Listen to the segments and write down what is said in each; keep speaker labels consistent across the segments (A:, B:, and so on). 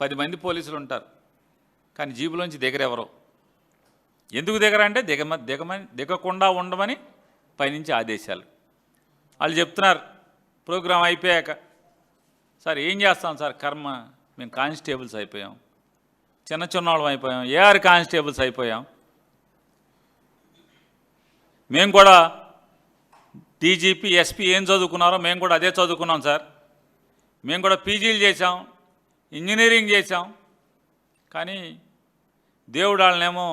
A: 10 మంది పోలీసులు ఉంటారు, కానీ జీబులోంచి దిగరెవరు. ఎందుకు దిగరంటే దిగకుండా ఉండమని పైనుంచి ఆదేశాలు. వాళ్ళు చెప్తున్నారు ప్రోగ్రాం అయిపోయాక, సార్ ఏం చేస్తాం సార్, కర్మ మేము కానిస్టేబుల్స్ అయిపోయాం, చిన్నవాళ్ళం అయిపోయాం, ఏఆర్ కానిస్టేబుల్స్ అయిపోయాం, మేము కూడా డీజీపీ ఎస్పీ ఏం చదువుకున్నారో మేము కూడా అదే చదువుకున్నాం సార్, మేము కూడా పీజీలు చేసాం, ఇంజనీరింగ్ చేసాం, కానీ దేవుడు వాళ్ళనేమో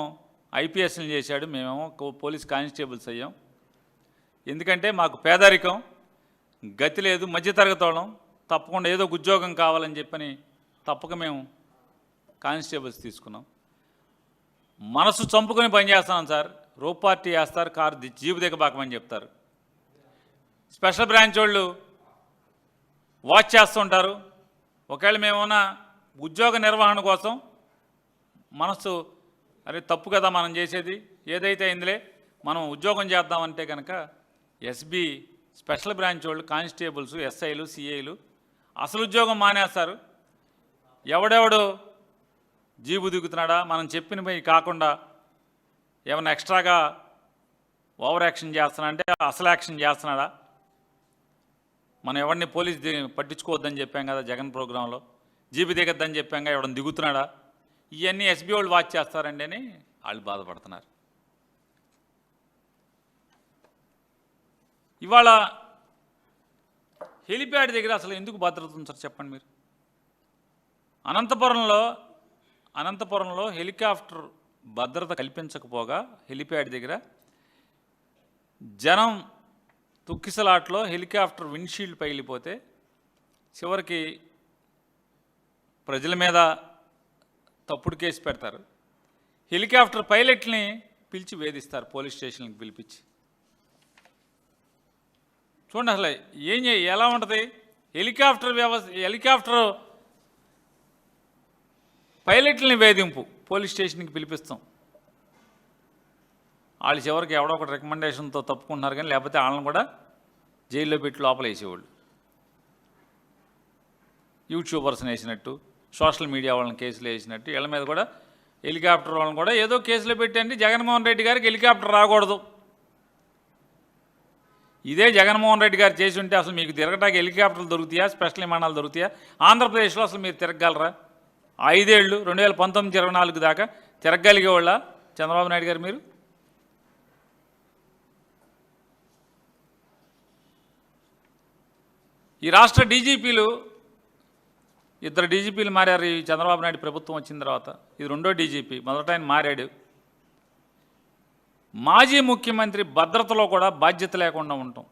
A: ఐపీఎస్లు చేశాడు, మేమేమో పోలీస్ కానిస్టేబుల్స్ అయ్యాం. ఎందుకంటే మాకు పేదరికం, గతి లేదు, మధ్యతరగతి వాళ్ళం, తప్పకుండా ఏదో ఉద్యోగం కావాలని చెప్పని తప్పక మేము కానిస్టేబుల్స్ తీసుకున్నాం. మనసు చంపుకొని పనిచేస్తున్నాం సార్, రోప్ పార్టీ వేస్తారు, కారు జీబు దిగబాకమని చెప్తారు. స్పెషల్ బ్రాంచ్ వాళ్ళు వాచ్ చేస్తుంటారు. ఒకవేళ మేమన్నా ఉద్యోగ నిర్వహణ కోసం మనసు అరే తప్పు కదా మనం చేసేది, ఏదైతే అయిందిలే మనం ఉద్యోగం చేద్దామంటే కనుక ఎస్బీ స్పెషల్ బ్రాంచ్ వాళ్ళు కానిస్టేబుల్స్, ఎస్ఐలు, సిఐలు అసలు ఉద్యోగం మానేస్తారు. ఎవడెవడు జీబు దిగుతున్నాడా, మనం చెప్పినవి కాకుండా ఏమైనా ఎక్స్ట్రాగా ఓవర్ యాక్షన్ చేస్తున్నాడా అంటే అసలు యాక్షన్ చేస్తున్నాడా, మనం ఎవరిని పోలీస్ పట్టించుకోవద్దని చెప్పాం కదా జగన్ ప్రోగ్రాంలో, జీబు దిగద్దని చెప్పాం కదా, ఎవడని దిగుతున్నాడా, ఇవన్నీ ఎస్బీ వాళ్ళు వాచ్ చేస్తారండి అని వాళ్ళు బాధపడుతున్నారు. ఇవాళ హెలిప్యాడ్ దగ్గర అసలు ఎందుకు భద్రత ఉంది సార్ చెప్పండి మీరు. అనంతపురంలో హెలికాప్టర్ భద్రత కల్పించకపోగా హెలిప్యాడ్ దగ్గర జనం తొక్కిసలాట్లో హెలికాప్టర్ విండ్షీల్డ్ పగిలిపోతే చివరికి ప్రజల మీద తప్పుడు కేసు పెడతారు. హెలికాప్టర్ పైలట్ని పిలిచి వేధిస్తారు, పోలీస్ స్టేషన్కి పిలిపించి. చూడండి అసలు ఎలా ఉంటుంది హెలికాప్టర్ పైలట్లని వేధింపు, పోలీస్ స్టేషన్కి పిలిపిస్తాం. వాళ్ళు చివరికి ఎవడో ఒక రికమెండేషన్తో తప్పుకుంటున్నారు, కానీ లేకపోతే వాళ్ళని కూడా జైల్లో పెట్టి లోపల వేసేవాళ్ళు. యూట్యూబర్స్ని వేసినట్టు, సోషల్ మీడియా వాళ్ళని కేసులు వేసినట్టు వీళ్ళ మీద కూడా హెలికాప్టర్ వాళ్ళని కూడా ఏదో కేసులో పెట్టండి. జగన్మోహన్ రెడ్డి గారికి హెలికాప్టర్ రాకూడదు. ఇదే జగన్మోహన్ రెడ్డి గారు చేసి ఉంటే అసలు మీకు తిరగటానికి హెలికాప్టర్లు దొరుకుతాయా, స్పెషల్ విమానాలు దొరుకుతాయా? ఆంధ్రప్రదేశ్లో అసలు మీరు తిరగగలరా? 5 ఏళ్ళు 2019-24 దాకా తిరగగలిగేవాళ్ళ చంద్రబాబు నాయుడు గారు మీరు? ఈ రాష్ట్ర డీజీపీలు 2 డీజీపీలు మారారు ఈ చంద్రబాబు నాయుడు ప్రభుత్వం వచ్చిన తర్వాత. ఇది 2వ డీజీపీ, మొదట ఆయన మారాడు. మాజీ ముఖ్యమంత్రి భద్రతలో కూడా బాధ్యత లేకుండా ఉంటాం.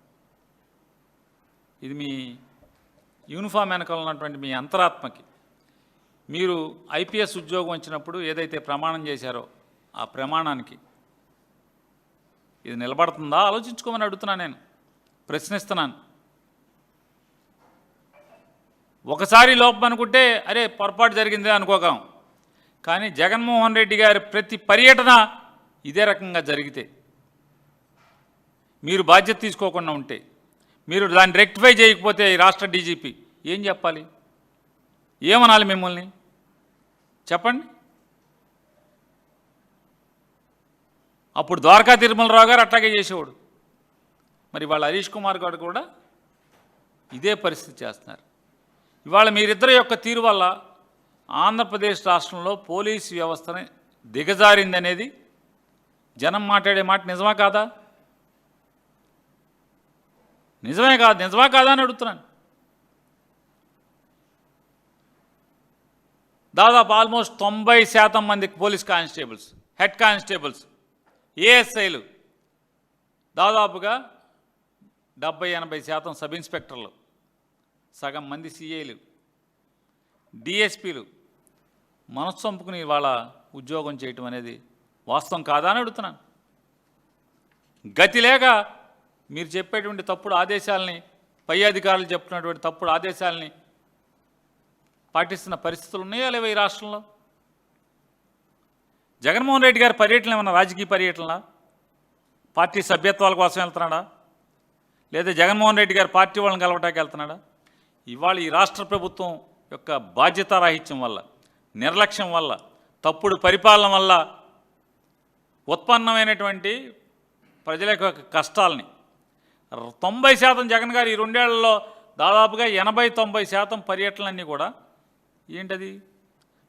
A: ఇది మీ యూనిఫామ్ వెనకాల ఉన్నటువంటి మీ అంతరాత్మకి. మీరు ఐపీఎస్ ఉద్యోగం వచ్చినప్పుడు ఏదైతే ప్రమాణం చేశారో ఆ ప్రమాణానికి ఇది నిలబడుతుందా ఆలోచించుకోమని అడుగుతున్నాను, నేను ప్రశ్నిస్తున్నాను. ఒకసారి లోపం అనుకుంటే అరే పొరపాటు జరిగిందే అనుకోగం, కానీ జగన్మోహన్ రెడ్డి గారి ప్రతి పర్యటన ఇదే రకంగా జరిగితే, మీరు బాధ్యత తీసుకోకుండా ఉంటే, మీరు దాన్ని రెక్టిఫై చేయకపోతే ఈ రాష్ట్ర డీజీపీ ఏం చెప్పాలి, ఏమనాలి మిమ్మల్ని చెప్పండి. అప్పుడు ద్వారకా తిరుమలరావు గారు అట్లాగే చేసేవాడు. మరి వాళ్ళ హరీష్ కుమార్ గారు కూడా ఇదే పరిస్థితి చేస్తున్నారు. ఇవాళ మీరిద్దరి యొక్క తీరు వల్ల ఆంధ్రప్రదేశ్ రాష్ట్రంలో పోలీసు వ్యవస్థని దిగజారిందనేది జనం మాట్లాడే మాట నిజమా కాదా? నిజమా కాదా అని అడుగుతున్నాను. దాదాపు ఆల్మోస్ట్ 90% మంది పోలీస్ కానిస్టేబుల్స్, హెడ్ కానిస్టేబుల్స్, ఏఎస్ఐలు, దాదాపుగా 70-80% సబ్ ఇన్స్పెక్టర్లు, సగం మంది సిఐలు, డిఎస్పీలు మనసు చంపుకుని వాళ్ళ ఉద్యోగం చేయటం అనేది వాస్తవం కాదా అని అడుగుతున్నాను. గతి లేక మీరు చెప్పేటువంటి తప్పుడు ఆదేశాలని, పై అధికారులు చెప్తున్నటువంటి తప్పుడు ఆదేశాలని పాటిస్తున్న పరిస్థితులు ఉన్నాయా లేవా ఈ రాష్ట్రంలో? జగన్మోహన్ రెడ్డి గారి పర్యటన ఏమన్నా రాజకీయ పర్యటన, పార్టీ సభ్యత్వాల కోసం వెళ్తున్నాడా, లేదా జగన్మోహన్ రెడ్డి గారి పార్టీ వాళ్ళని కలవటానికి వెళ్తున్నాడా? ఇవాళ ఈ రాష్ట్ర ప్రభుత్వం యొక్క బాధ్యతారాహిత్యం వల్ల, నిర్లక్ష్యం వల్ల, తప్పుడు పరిపాలన వల్ల ఉత్పన్నమైనటువంటి ప్రజల యొక్క కష్టాలని 90% జగన్ గారు ఈ 2 ఏళ్లలో దాదాపుగా 80-90% పర్యటనలన్నీ కూడా ఏంటది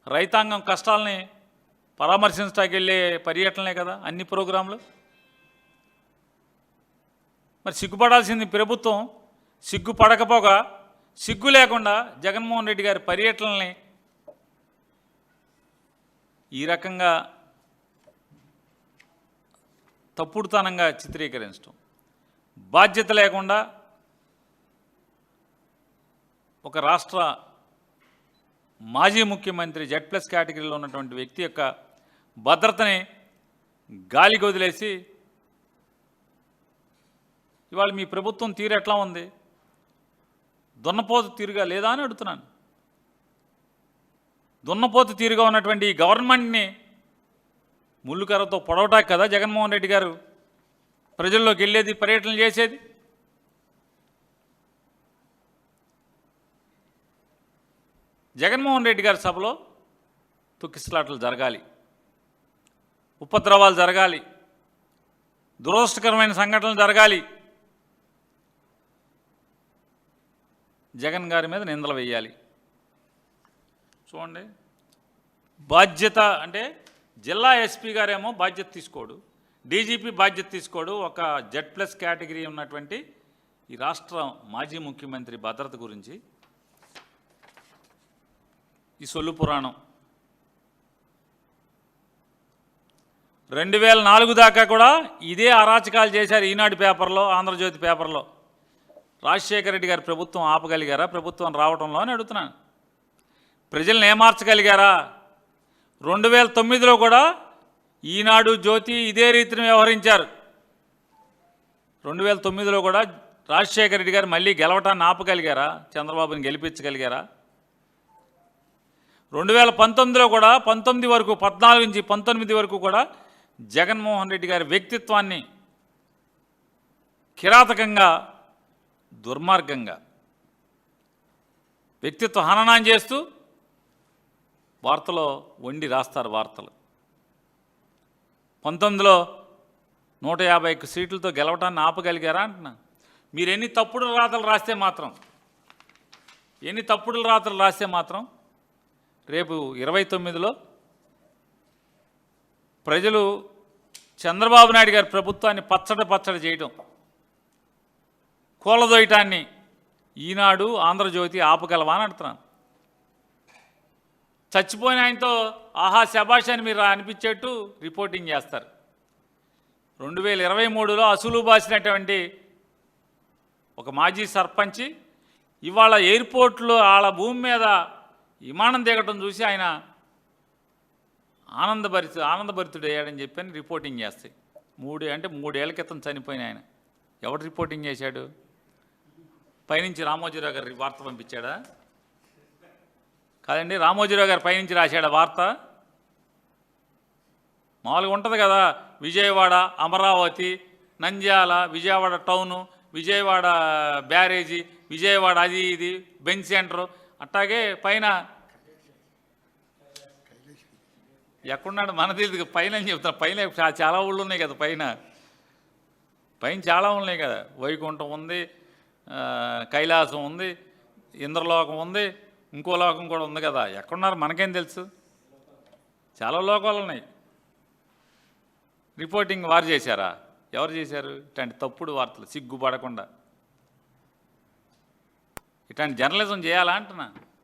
A: రైతాంగం కష్టాలని పరామర్శించడానికి వెళ్ళే పర్యటనలే కదా అన్ని ప్రోగ్రాంలు. మరి సిగ్గుపడాల్సింది ప్రభుత్వం. సిగ్గుపడకపోగా, సిగ్గు లేకుండా జగన్మోహన్ రెడ్డి గారి పర్యటనల్ని ఈ రకంగా తప్పుడుతనంగా చిత్రీకరించడం, బాధ్యత లేకుండా ఒక రాష్ట్ర మాజీ ముఖ్యమంత్రి Z+ కేటగిరీలో ఉన్నటువంటి వ్యక్తి యొక్క భద్రతని గాలికి వదిలేసి ఇవాళ మీ ప్రభుత్వం తీరు ఎట్లా ఉంది? దున్నపోతు తీరుగా లేదా అని అడుగుతున్నాను. దున్నపోతు తీరుగా ఉన్నటువంటి ఈ గవర్నమెంట్ని ముళ్ళుకర్రతో పొడవటానికి కదా జగన్మోహన్ రెడ్డి గారు ప్రజల్లోకి వెళ్ళేది, పర్యటనలు చేసేది. జగన్మోహన్ రెడ్డి గారి సభలో తొక్కిసలాటలు జరగాలి, ఉపద్రవాలు జరగాలి, దురదృష్టకరమైన సంఘటనలు జరగాలి, జగన్ గారి మీద నిందలు వేయాలి. చూడండి, బాధ్యత అంటే జిల్లా ఎస్పీ గారేమో బాధ్యత తీసుకోడు, డీజీపీ బాధ్యత తీసుకోడు. ఒక Z+ కేటగిరీ ఉన్నటువంటి ఈ రాష్ట్ర మాజీ ముఖ్యమంత్రి భద్రత గురించి ఈ సొల్లు పురాణం 2004 దాకా కూడా ఇదే అరాచకాలు చేశారు. ఈనాడు పేపర్లో, ఆంధ్రజ్యోతి పేపర్లో. రాజశేఖర రెడ్డి గారి ప్రభుత్వం ఆపగలిగారా? ప్రభుత్వం రావడంలో అని అడుగుతున్నాను. ప్రజల్ని ఏమార్చగలిగారా? 2009లో కూడా ఈనాడు, జ్యోతి ఇదే రీతిని వ్యవహరించారు. 2009లో కూడా రాజశేఖర రెడ్డి గారు మళ్ళీ గెలవటాన్ని ఆపగలిగారా? చంద్రబాబుని గెలిపించగలిగారా? 2019లో కూడా 19 వరకు, 14 నుంచి 19 వరకు కూడా జగన్మోహన్ రెడ్డి గారి వ్యక్తిత్వాన్ని కిరాతకంగా, దుర్మార్గంగా వ్యక్తిత్వ హననం చేస్తూ వార్తలో వండి రాస్తారు వార్తలు. 19లో 150 సీట్లతో గెలవటాన్ని ఆపగలిగారా అంటున్నా. మీరు ఎన్ని తప్పుడు రాతలు రాస్తే మాత్రం రేపు 29లో ప్రజలు చంద్రబాబు నాయుడు గారి ప్రభుత్వాన్ని పచ్చడి చేయడం, కూలదోయటాన్ని ఈనాడు, ఆంధ్రజ్యోతి ఆపగలవా అని అడుగుతున్నాను. చచ్చిపోయిన ఆయనతో ఆహా శభాష్ అని మీరు అనిపించేట్టు రిపోర్టింగ్ చేస్తారు. 2023లో అసలు బాసినటువంటి ఒక మాజీ సర్పంచి ఇవాళ ఎయిర్పోర్ట్లో వాళ్ళ భూమి మీద విమానం దిగటం చూసి ఆయన ఆనందభరితుడయ్యాడని చెప్పని రిపోర్టింగ్ చేస్తాయి. 3 ఏళ్ల క్రితం చనిపోయిన ఆయన ఎవరు రిపోర్టింగ్ చేశాడు? పైనుంచి రామోజీరావు గారి వార్త పంపించాడా? కాదండి, రామోజీరావు గారు పైనుంచి రాశాడా వార్త? మామూలుగా ఉంటుంది కదా, విజయవాడ, అమరావతి, నంద్యాల, విజయవాడ టౌను, విజయవాడ బ్యారేజీ, విజయవాడ అది ఇది బెంచ్ సెంటరు, అట్లాగే పైన ఎక్కడున్నాడు మన తెలియదు. పైన అని చెప్తాను. పైన చాలా ఊళ్ళు ఉన్నాయి కదా, పైన చాలా ఉన్నాయి కదా. వైకుంఠం ఉంది, కైలాసం ఉంది, ఇంద్రలోకం ఉంది, ఇంకో లోకం కూడా ఉంది కదా. ఎక్కడున్నారు మనకేం తెలుసు? చాలా లోకాలు ఉన్నాయి. రిపోర్టింగ్ వారు చేశారా? ఎవరు చేశారు? ఇట్లాంటి తప్పుడు వార్తలు సిగ్గుపడకుండా ఇట్లాంటి జర్నలిజం చేయాలా అంటున్నా.